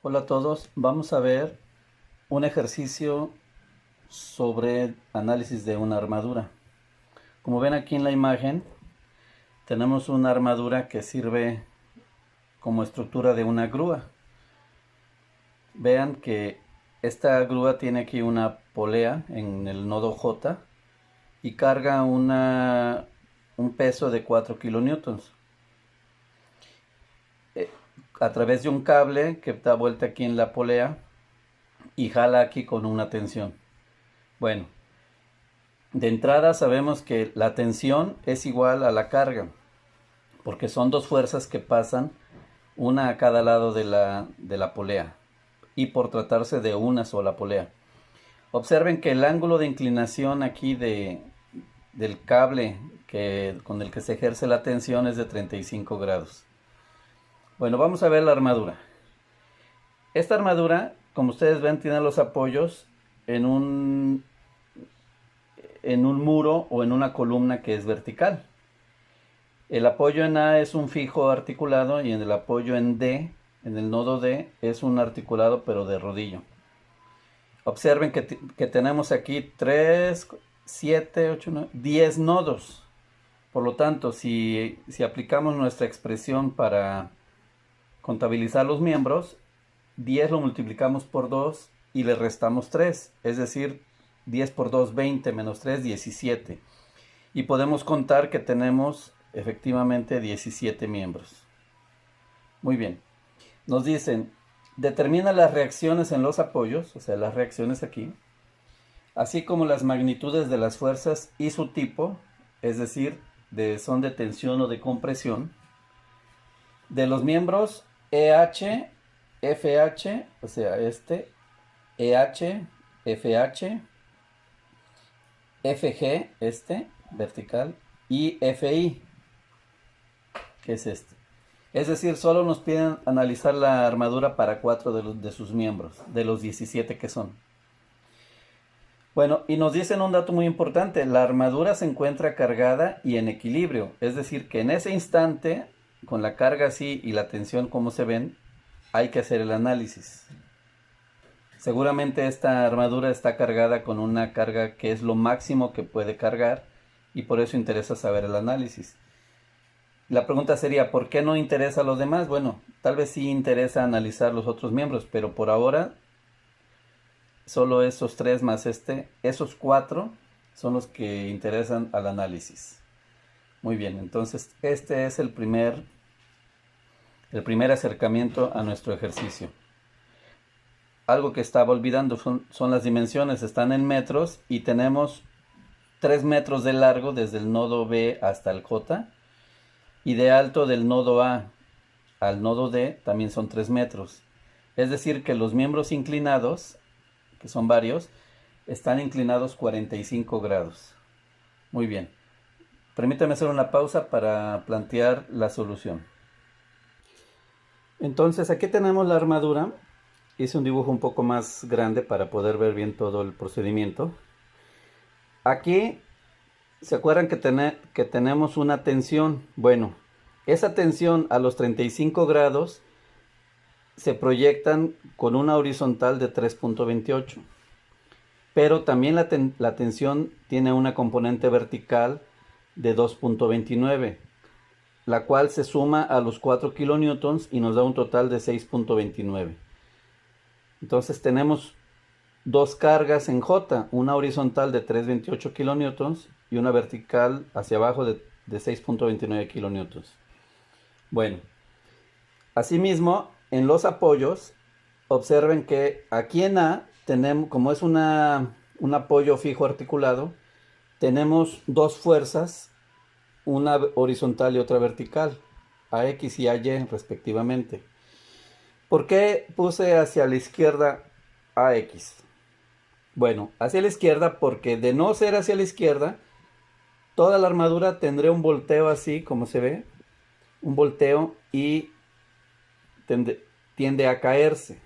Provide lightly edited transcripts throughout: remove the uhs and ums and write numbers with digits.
Hola a todos, vamos a ver un ejercicio sobre análisis de una armadura. Como ven aquí en la imagen, tenemos una armadura que sirve como estructura de una grúa. Vean que esta grúa tiene aquí una polea en el nodo J y carga un peso de 4 kilonewtons a través de un cable que da vuelta aquí en la polea y jala aquí con una tensión. Bueno, de entrada sabemos que la tensión es igual a la carga, porque son dos fuerzas que pasan, una a cada lado de la polea, y por tratarse de una sola polea. Observen que el ángulo de inclinación aquí del cable con el que se ejerce la tensión es de 35 grados. Bueno, vamos a ver la armadura. Esta armadura, como ustedes ven, tiene los apoyos en un muro o en una columna que es vertical. El apoyo en A es un fijo articulado y en el apoyo en D, en el nodo D, es un articulado pero de rodillo. Observen que tenemos aquí 3, 7, 8, 9, 10 nodos. Por lo tanto, si aplicamos nuestra expresión para contabilizar los miembros, 10 lo multiplicamos por 2 y le restamos 3. Es decir, 10 por 2, 20, menos 3, 17. Y podemos contar que tenemos efectivamente 17 miembros. Muy bien. Nos dicen, determina las reacciones en los apoyos, o sea, las reacciones aquí, así como las magnitudes de las fuerzas y su tipo, es decir, son de tensión o de compresión, de los miembros EH, FH, o sea, EH, FH, FG, vertical, y FI, que es este. Es decir, solo nos piden analizar la armadura para 4 de sus miembros, de los 17 que son. Bueno, y nos dicen un dato muy importante, la armadura se encuentra cargada y en equilibrio, es decir, que en ese instante, con la carga así y la tensión como se ven, hay que hacer el análisis. Seguramente esta armadura está cargada con una carga que es lo máximo que puede cargar y por eso interesa saber el análisis. La pregunta sería, ¿por qué no interesa a los demás? Bueno, tal vez sí interesa analizar los otros miembros, pero por ahora solo esos 3 más esos 4 son los que interesan al análisis. Muy bien, entonces este es el primer acercamiento a nuestro ejercicio. Algo que estaba olvidando son las dimensiones, están en metros y tenemos 3 metros de largo desde el nodo B hasta el J y de alto del nodo A al nodo D también son 3 metros. Es decir que los miembros inclinados, que son varios, están inclinados 45 grados. Muy bien. Permítame hacer una pausa para plantear la solución. Entonces aquí tenemos la armadura. Hice un dibujo un poco más grande para poder ver bien todo el procedimiento. Aquí, ¿se acuerdan que tenemos una tensión? Bueno, esa tensión a los 35 grados se proyectan con una horizontal de 3.28. Pero también la tensión tiene una componente vertical de 2.29, la cual se suma a los 4 kilonewtons y nos da un total de 6.29. Entonces tenemos dos cargas en J, una horizontal de 3.28 kilonewtons y una vertical hacia abajo de 6.29 kilonewtons. Bueno, asimismo, en los apoyos, observen que aquí en A tenemos, como es un apoyo fijo articulado, tenemos dos fuerzas, una horizontal y otra vertical, AX y AY respectivamente. ¿Por qué puse hacia la izquierda AX? Bueno, hacia la izquierda porque de no ser hacia la izquierda, toda la armadura tendría un volteo así como se ve, un volteo y tiende a caerse.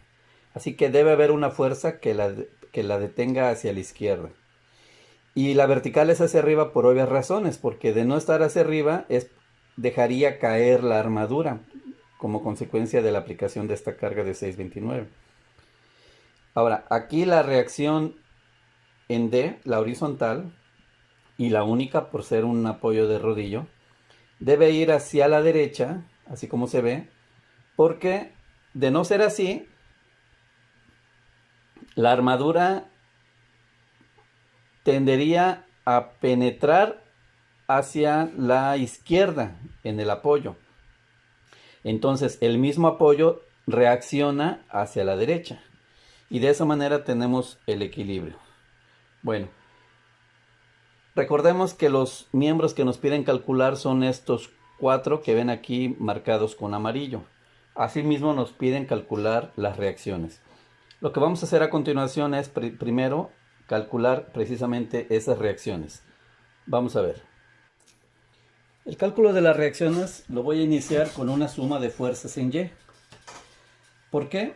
Así que debe haber una fuerza que la detenga hacia la izquierda. Y la vertical es hacia arriba por obvias razones, porque de no estar hacia arriba dejaría caer la armadura, como consecuencia de la aplicación de esta carga de 629. Ahora, aquí la reacción en D, la horizontal, y la única por ser un apoyo de rodillo, debe ir hacia la derecha, así como se ve, porque de no ser así, la armadura tendería a penetrar hacia la izquierda en el apoyo. Entonces el mismo apoyo reacciona hacia la derecha y de esa manera tenemos el equilibrio. Bueno, recordemos que los miembros que nos piden calcular son estos 4 que ven aquí marcados con amarillo. Asimismo nos piden calcular las reacciones. Lo que vamos a hacer a continuación es primero calcular precisamente esas reacciones. Vamos a ver. El cálculo de las reacciones lo voy a iniciar con una suma de fuerzas en Y. ¿Por qué?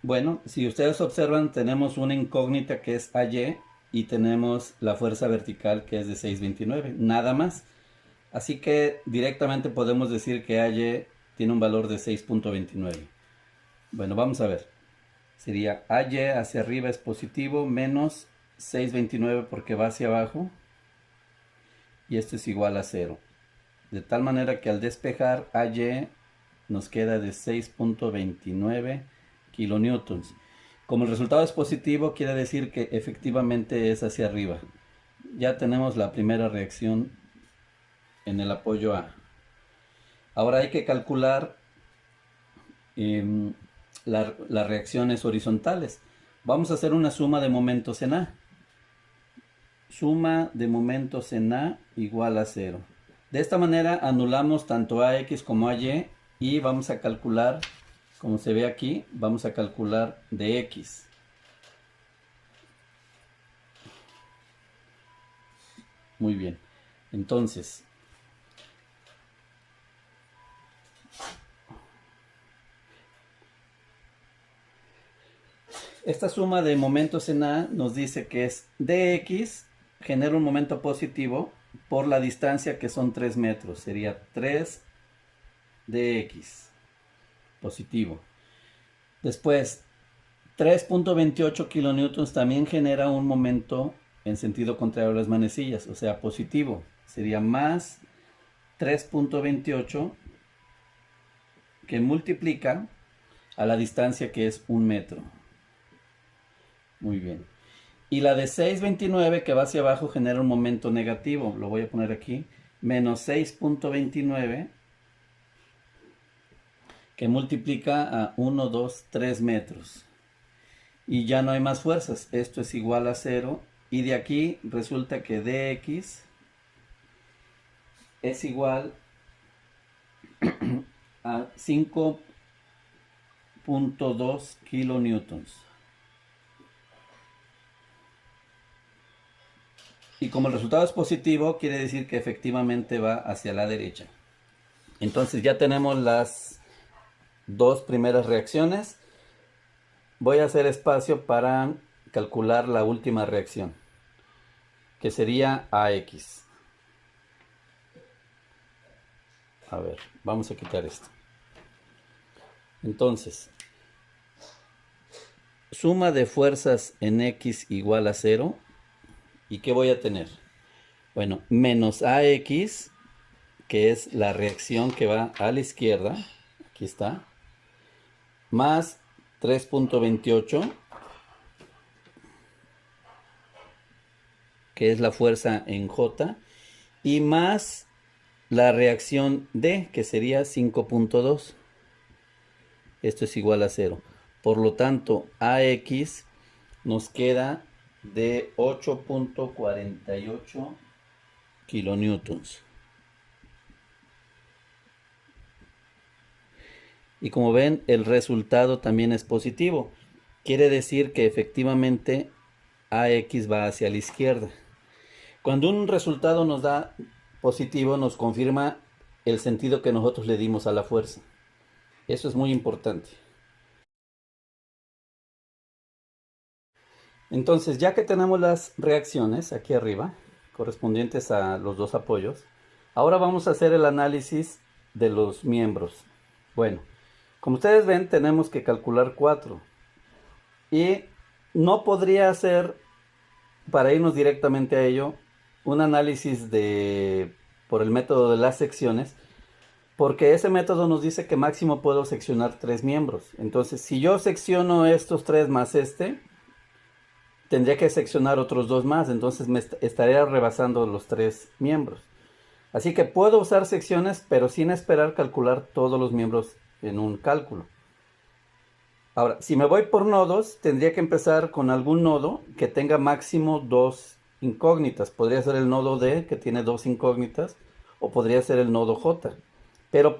Bueno, si ustedes observan, tenemos una incógnita que es AY y tenemos la fuerza vertical que es de 629, nada más. Así que directamente podemos decir que AY tiene un valor de 6.29. Bueno, vamos a ver. Sería AY hacia arriba es positivo menos 629 porque va hacia abajo. Y esto es igual a 0. De tal manera que al despejar AY nos queda de 6.29 kilonewtons. Como el resultado es positivo, quiere decir que efectivamente es hacia arriba. Ya tenemos la primera reacción en el apoyo A. Ahora hay que calcular las reacciones horizontales. Vamos a hacer una suma de momentos en A. Suma de momentos en A igual a 0. De esta manera anulamos tanto AX como AY y vamos a calcular, como se ve aquí, vamos a calcular de X. Muy bien. Entonces, esta suma de momentos en A nos dice que es dx genera un momento positivo por la distancia que son 3 metros. Sería 3 dx positivo. Después, 3.28 kilonewtons también genera un momento en sentido contrario a las manecillas, o sea, positivo. Sería más 3.28 que multiplica a la distancia que es 1 metro. Muy bien. Y la de 6.29 que va hacia abajo genera un momento negativo. Lo voy a poner aquí. Menos 6.29 que multiplica a 1, 2, 3 metros. Y ya no hay más fuerzas. Esto es igual a 0. Y de aquí resulta que dx es igual a 5.2 kilonewtons. Y como el resultado es positivo, quiere decir que efectivamente va hacia la derecha. Entonces ya tenemos las dos primeras reacciones. Voy a hacer espacio para calcular la última reacción, que sería AX. A ver, vamos a quitar esto. Entonces, suma de fuerzas en X igual a 0. ¿Y qué voy a tener? Bueno, menos AX, que es la reacción que va a la izquierda. Aquí está. Más 3.28, que es la fuerza en J. Y más la reacción D, que sería 5.2. Esto es igual a 0. Por lo tanto, AX nos queda de 8.48 kilonewtons. Y como ven, el resultado también es positivo. Quiere decir que efectivamente AX va hacia la izquierda. Cuando un resultado nos da positivo, nos confirma el sentido que nosotros le dimos a la fuerza. Eso es muy importante. Entonces, ya que tenemos las reacciones aquí arriba, correspondientes a los dos apoyos, ahora vamos a hacer el análisis de los miembros. Bueno, Como ustedes ven, tenemos que calcular 4. Y no podría hacer, para irnos directamente a ello, un análisis por el método de las secciones, porque ese método nos dice que máximo puedo seccionar 3 miembros. Entonces, si yo secciono estos 3 más tendría que seccionar otros 2 más, entonces me estaría rebasando los 3 miembros. Así que puedo usar secciones, pero sin esperar calcular todos los miembros en un cálculo. Ahora, si me voy por nodos, tendría que empezar con algún nodo que tenga máximo 2 incógnitas. Podría ser el nodo D, que tiene 2 incógnitas, o podría ser el nodo J. Pero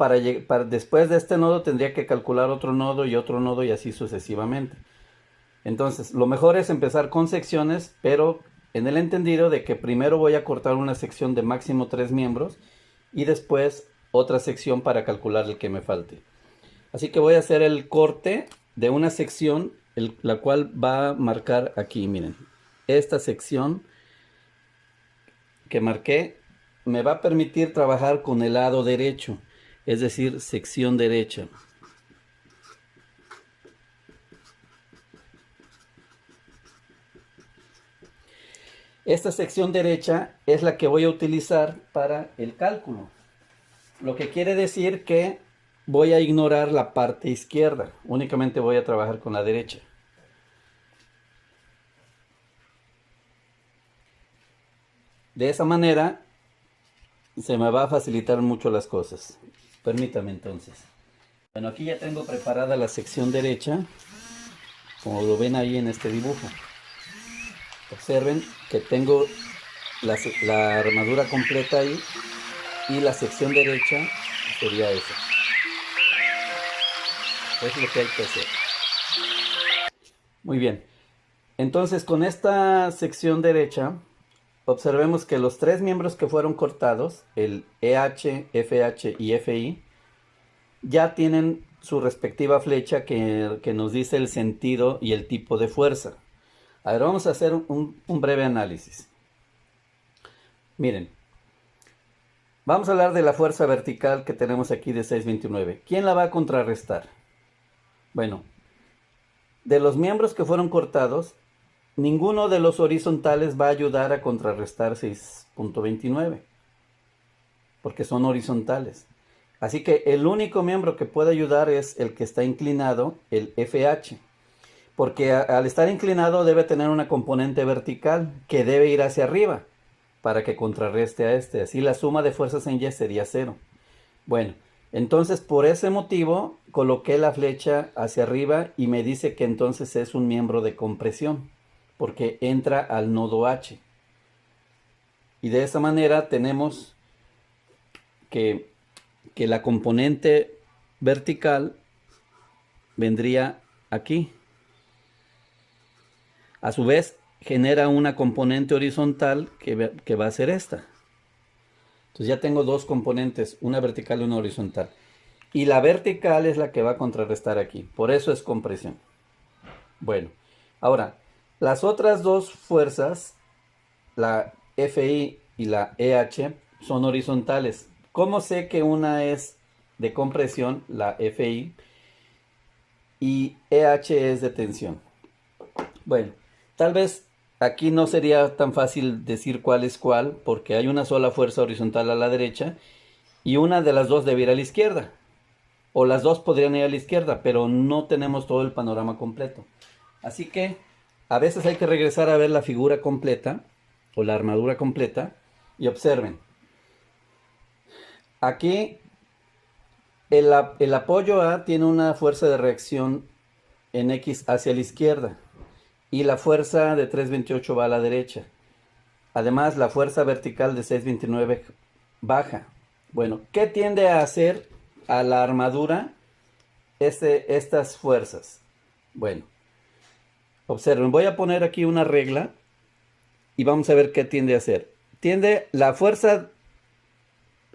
después de este nodo tendría que calcular otro nodo y así sucesivamente. Entonces, lo mejor es empezar con secciones, pero en el entendido de que primero voy a cortar una sección de máximo 3 miembros y después otra sección para calcular el que me falte. Así que voy a hacer el corte de una sección, la cual va a marcar aquí, miren. Esta sección que marqué me va a permitir trabajar con el lado derecho, es decir, sección derecha. Esta sección derecha es la que voy a utilizar para el cálculo. Lo que quiere decir que voy a ignorar la parte izquierda. Únicamente voy a trabajar con la derecha. De esa manera se me va a facilitar mucho las cosas. Permítame entonces. Bueno, aquí ya tengo preparada la sección derecha, como lo ven ahí en este dibujo. Observen que tengo la armadura completa ahí y la sección derecha sería esa. Es lo que hay que hacer. Muy bien. Entonces, con esta sección derecha, observemos que los 3 miembros que fueron cortados, el EH, FH y FI, ya tienen su respectiva flecha que nos dice el sentido y el tipo de fuerza. A ver, vamos a hacer un breve análisis. Miren, vamos a hablar de la fuerza vertical que tenemos aquí de 629. ¿Quién la va a contrarrestar? Bueno, de los miembros que fueron cortados, ninguno de los horizontales va a ayudar a contrarrestar 6.29, porque son horizontales. Así que el único miembro que puede ayudar es el que está inclinado, el FH. Porque al estar inclinado debe tener una componente vertical que debe ir hacia arriba para que contrarreste a este. Así la suma de fuerzas en Y sería 0. Bueno, entonces por ese motivo coloqué la flecha hacia arriba y me dice que entonces es un miembro de compresión porque entra al nodo H. Y de esa manera tenemos que la componente vertical vendría aquí. A su vez, genera una componente horizontal que va a ser esta. Entonces ya tengo 2 componentes, una vertical y una horizontal. Y la vertical es la que va a contrarrestar aquí. Por eso es compresión. Bueno, ahora, las otras 2 fuerzas, la FI y la EH, son horizontales. ¿Cómo sé que una es de compresión, la FI, y EH es de tensión? Bueno, tal vez aquí no sería tan fácil decir cuál es cuál, porque hay una sola fuerza horizontal a la derecha y una de las dos debe ir a la izquierda. O las dos podrían ir a la izquierda, pero no tenemos todo el panorama completo. Así que a veces hay que regresar a ver la figura completa o la armadura completa y observen. Aquí el apoyo A tiene una fuerza de reacción en X hacia la izquierda y la fuerza de 328 va a la derecha. Además, la fuerza vertical de 629 baja. Bueno, ¿qué tiende a hacer a la armadura estas fuerzas? Bueno, observen, voy a poner aquí una regla y vamos a ver qué tiende a hacer. La fuerza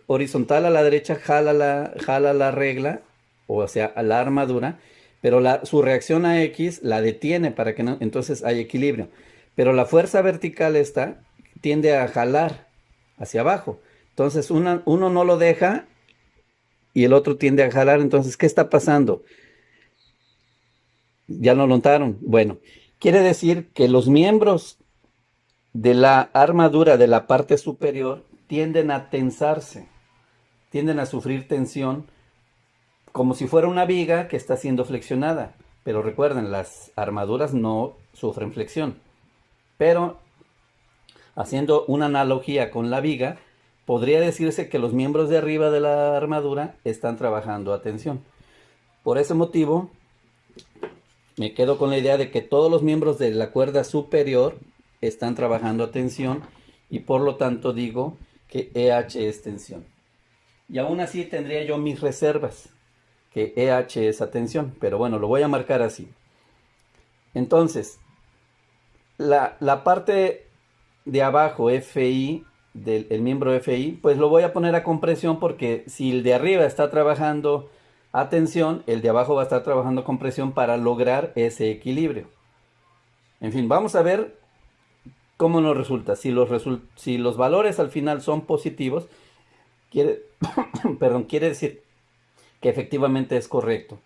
horizontal a la derecha jala la regla, o sea, a la armadura, pero su reacción a X la detiene para que no, entonces hay equilibrio. Pero la fuerza vertical esta tiende a jalar hacia abajo. Entonces uno no lo deja y el otro tiende a jalar. Entonces, ¿qué está pasando? ¿Ya lo notaron? Bueno, quiere decir que los miembros de la armadura de la parte superior tienden a tensarse, tienden a sufrir tensión como si fuera una viga que está siendo flexionada. Pero recuerden, las armaduras no sufren flexión. Pero haciendo una analogía con la viga, podría decirse que los miembros de arriba de la armadura están trabajando a tensión. Por ese motivo, me quedo con la idea de que todos los miembros de la cuerda superior están trabajando a tensión y por lo tanto digo que EH es tensión. Y aún así tendría yo mis reservas, que EH es a tensión, pero bueno, lo voy a marcar así. Entonces, la parte de abajo, FI, del miembro FI, pues lo voy a poner a compresión porque si el de arriba está trabajando a tensión, el de abajo va a estar trabajando a compresión para lograr ese equilibrio. En fin, vamos a ver cómo nos resulta. Si los valores al final son positivos, quiere, quiere decir que efectivamente es correcto.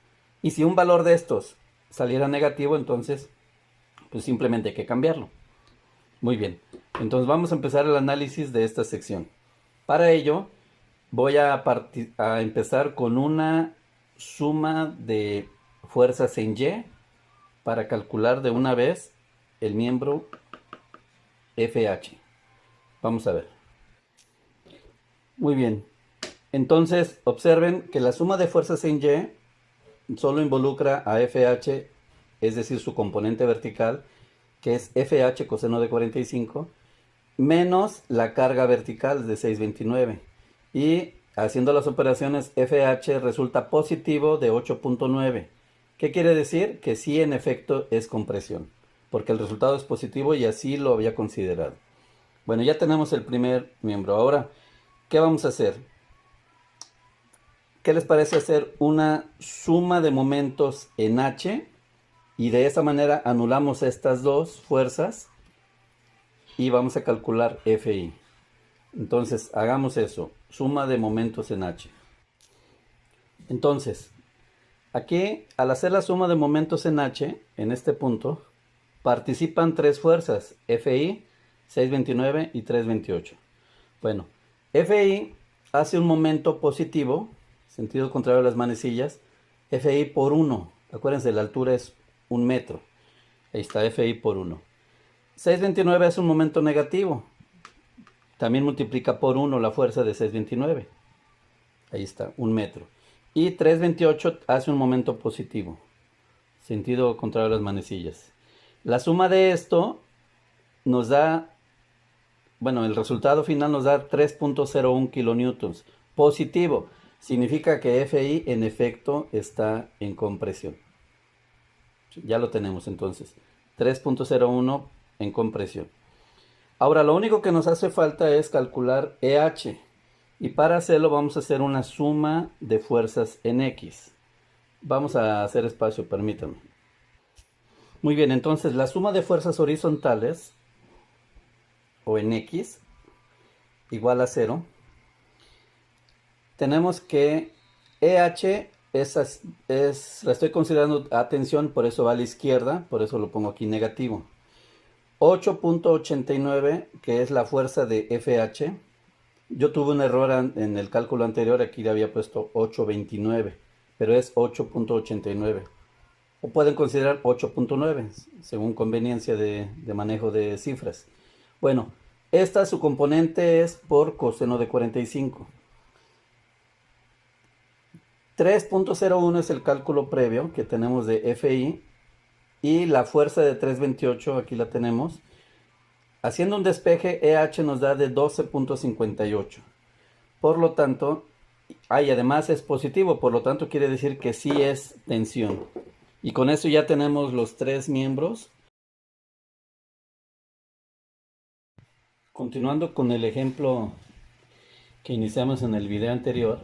Y si un valor de estos saliera negativo, entonces pues simplemente hay que cambiarlo. Muy bien, entonces vamos a empezar el análisis de esta sección. Para ello voy a empezar con una suma de fuerzas en Y para calcular de una vez el miembro FH. Vamos a ver. Muy bien, entonces observen que la suma de fuerzas en Y solo involucra a FH, es decir, su componente vertical, que es FH coseno de 45, menos la carga vertical de 629. Y haciendo las operaciones, FH resulta positivo de 8.9. ¿Qué quiere decir? Que sí, en efecto, es compresión, porque el resultado es positivo y así lo había considerado. Bueno, ya tenemos el primer miembro. Ahora, ¿qué vamos a hacer? ¿Qué les parece hacer una suma de momentos en H? Y de esa manera anulamos estas dos fuerzas y vamos a calcular FI. Entonces, hagamos eso. Suma de momentos en H. Entonces, aquí, al hacer la suma de momentos en H, en este punto, participan tres fuerzas, FI, 629 y 328. Bueno, FI hace un momento positivo, sentido contrario a las manecillas, FI por 1. Acuérdense, la altura es 1 metro. Ahí está, FI por 1. 629 es un momento negativo. También multiplica por 1 la fuerza de 629. Ahí está, 1 metro. Y 328 hace un momento positivo. Sentido contrario a las manecillas. La suma de esto nos da, bueno, el resultado final nos da 3.01 kilonewtons. Positivo. Significa que FI en efecto está en compresión. Ya lo tenemos entonces. 3.01 en compresión. Ahora lo único que nos hace falta es calcular EH. Y para hacerlo vamos a hacer una suma de fuerzas en X. Vamos a hacer espacio, permítanme. Muy bien, entonces la suma de fuerzas horizontales, o en X, igual a 0. Tenemos que EH la estoy considerando a tensión, por eso va a la izquierda, por eso lo pongo aquí negativo. 8.89, que es la fuerza de FH. Yo tuve un error en el cálculo anterior, aquí le había puesto 8.29, pero es 8.89. O pueden considerar 8.9, según conveniencia de manejo de cifras. Bueno, su componente es por coseno de 45. 3.01 es el cálculo previo que tenemos de FI. Y la fuerza de 328, aquí la tenemos. Haciendo un despeje, EH nos da de 12.58. Por lo tanto, además es positivo, por lo tanto quiere decir que sí es tensión. Y con eso ya tenemos los tres miembros. Continuando con el ejemplo que iniciamos en el video anterior,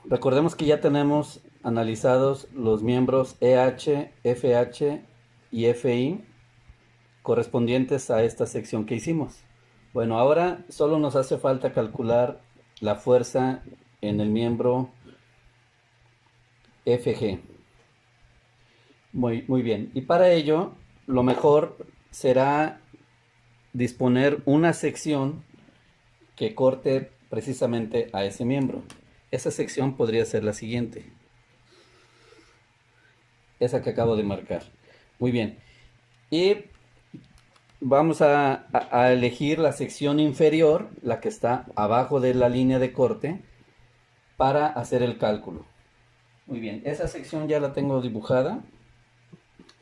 recordemos que ya tenemos analizados los miembros EH, FH y FI correspondientes a esta sección que hicimos. Bueno, ahora solo nos hace falta calcular la fuerza en el miembro FG. Muy bien. Y para ello, lo mejor será disponer una sección que corte precisamente a ese miembro. Esa sección podría ser la siguiente. Esa que acabo de marcar. Muy bien. Y vamos a elegir la sección inferior, la que está abajo de la línea de corte, para hacer el cálculo. Muy bien. Esa sección ya la tengo dibujada.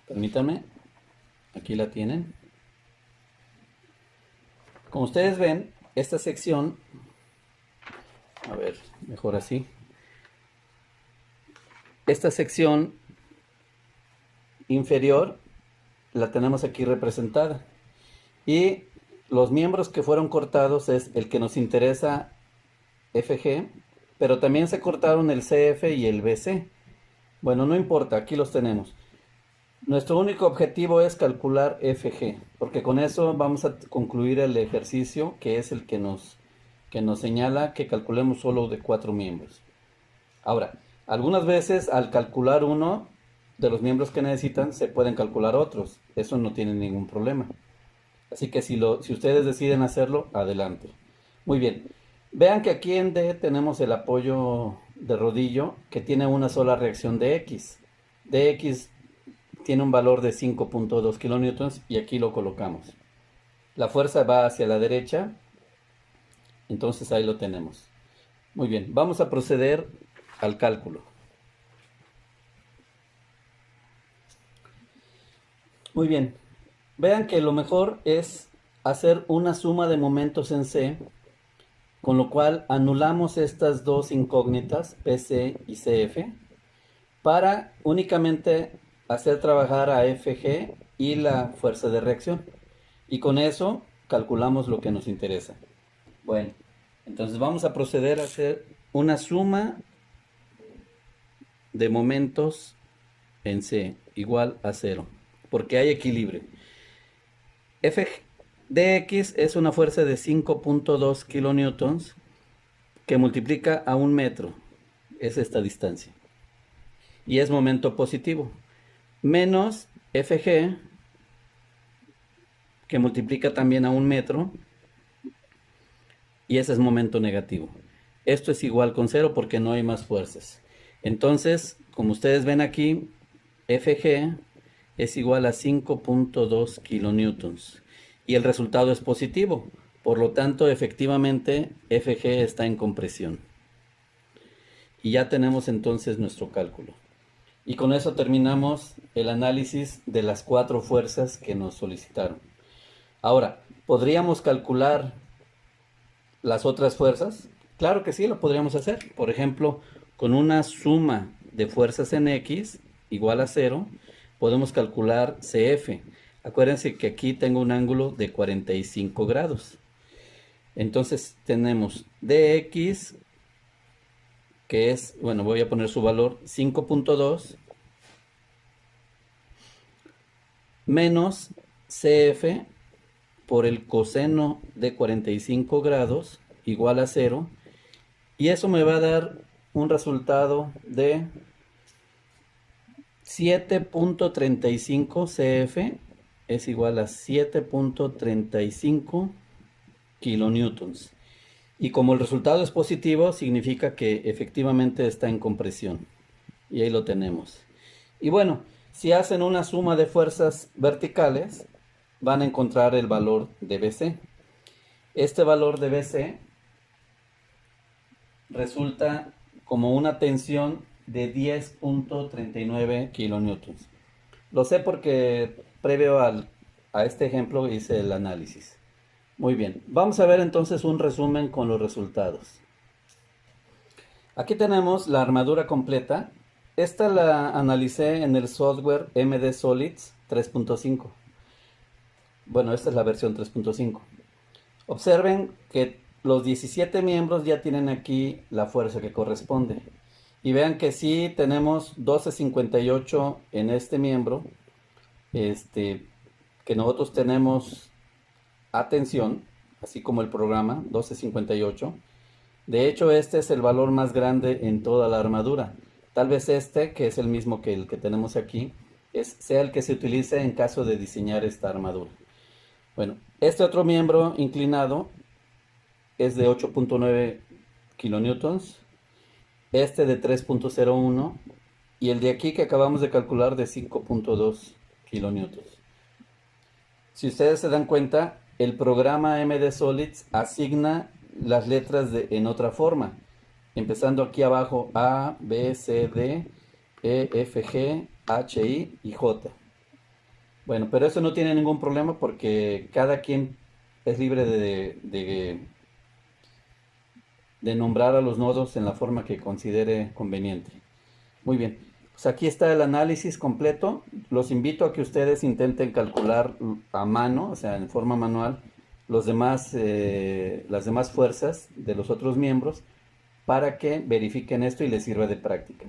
Permítanme. Aquí la tienen. Como ustedes ven, esta sección, a ver, mejor así. Esta sección inferior la tenemos aquí representada. Y los miembros que fueron cortados es el que nos interesa, FG, pero también se cortaron el CF y el BC. Bueno, no importa, aquí los tenemos. Nuestro único objetivo es calcular FG, porque con eso vamos a concluir el ejercicio, que es el que nos señala que calculemos solo de 4 miembros. Ahora, algunas veces al calcular uno de los miembros que necesitan, se pueden calcular otros. Eso no tiene ningún problema. Así que si ustedes deciden hacerlo, adelante. Muy bien. Vean que aquí en D tenemos el apoyo de rodillo que tiene una sola reacción de X. Dx tiene un valor de 5.2 kilonewtons y aquí lo colocamos. La fuerza va hacia la derecha, entonces ahí lo tenemos. Muy bien, vamos a proceder al cálculo. Muy bien, vean que lo mejor es hacer una suma de momentos en C, con lo cual anulamos estas dos incógnitas, PC y CF, para únicamente hacer trabajar a FG y la fuerza de reacción. Y con eso calculamos lo que nos interesa. Bueno, entonces vamos a proceder a hacer una suma de momentos en C igual a 0, porque hay equilibrio. F dx es una fuerza de 5.2 kilonewtons que multiplica a 1 metro, es esta distancia, y es momento positivo, menos Fg, que multiplica también a 1 metro, y ese es momento negativo. Esto es igual con 0 porque no hay más fuerzas. Entonces, como ustedes ven aquí, Fg es igual a 5.2 kilonewtons. Y el resultado es positivo. Por lo tanto, efectivamente, Fg está en compresión. Y ya tenemos entonces nuestro cálculo. Y con eso terminamos el análisis de las 4 fuerzas que nos solicitaron. Ahora, ¿podríamos calcular las otras fuerzas? Claro que sí, lo podríamos hacer. Por ejemplo, con una suma de fuerzas en X igual a 0, podemos calcular CF. Acuérdense que aquí tengo un ángulo de 45 grados. Entonces tenemos dx, que es, bueno, voy a poner su valor, 5.2, menos CF por el coseno de 45 grados igual a 0. Y eso me va a dar un resultado de 7.35 CF es igual a 7.35 kilonewtons. Y como el resultado es positivo, significa que efectivamente está en compresión. Y ahí lo tenemos. Y bueno, si hacen una suma de fuerzas verticales, van a encontrar el valor de BC. Este valor de BC resulta como una tensión de 10.39 kilonewtons. Lo sé porque previo a este ejemplo hice el análisis. Muy bien, vamos a ver entonces un resumen con los resultados. Aquí tenemos la armadura completa. Esta la analicé en el software MD Solids 3.5. Bueno, esta es la versión 3.5. Observen que los 17 miembros ya tienen aquí la fuerza que corresponde. Y vean que sí tenemos 12.58 en este miembro, que nosotros tenemos atención, así como el programa, 12.58. De hecho, este es el valor más grande en toda la armadura. Tal vez este, que es el mismo que el que tenemos aquí, sea el que se utilice en caso de diseñar esta armadura. Bueno, este otro miembro inclinado es de 8.9 kilonewtons, este de 3.01 y el de aquí que acabamos de calcular de 5.2 kilonewtons. Si ustedes se dan cuenta, el programa MD Solids asigna las letras en otra forma, empezando aquí abajo A, B, C, D, E, F, G, H, I y J. Bueno, pero eso no tiene ningún problema porque cada quien es libre de nombrar a los nodos en la forma que considere conveniente. Muy bien, pues aquí está el análisis completo. Los invito a que ustedes intenten calcular a mano, o sea, en forma manual, las demás fuerzas de los otros miembros para que verifiquen esto y les sirva de práctica.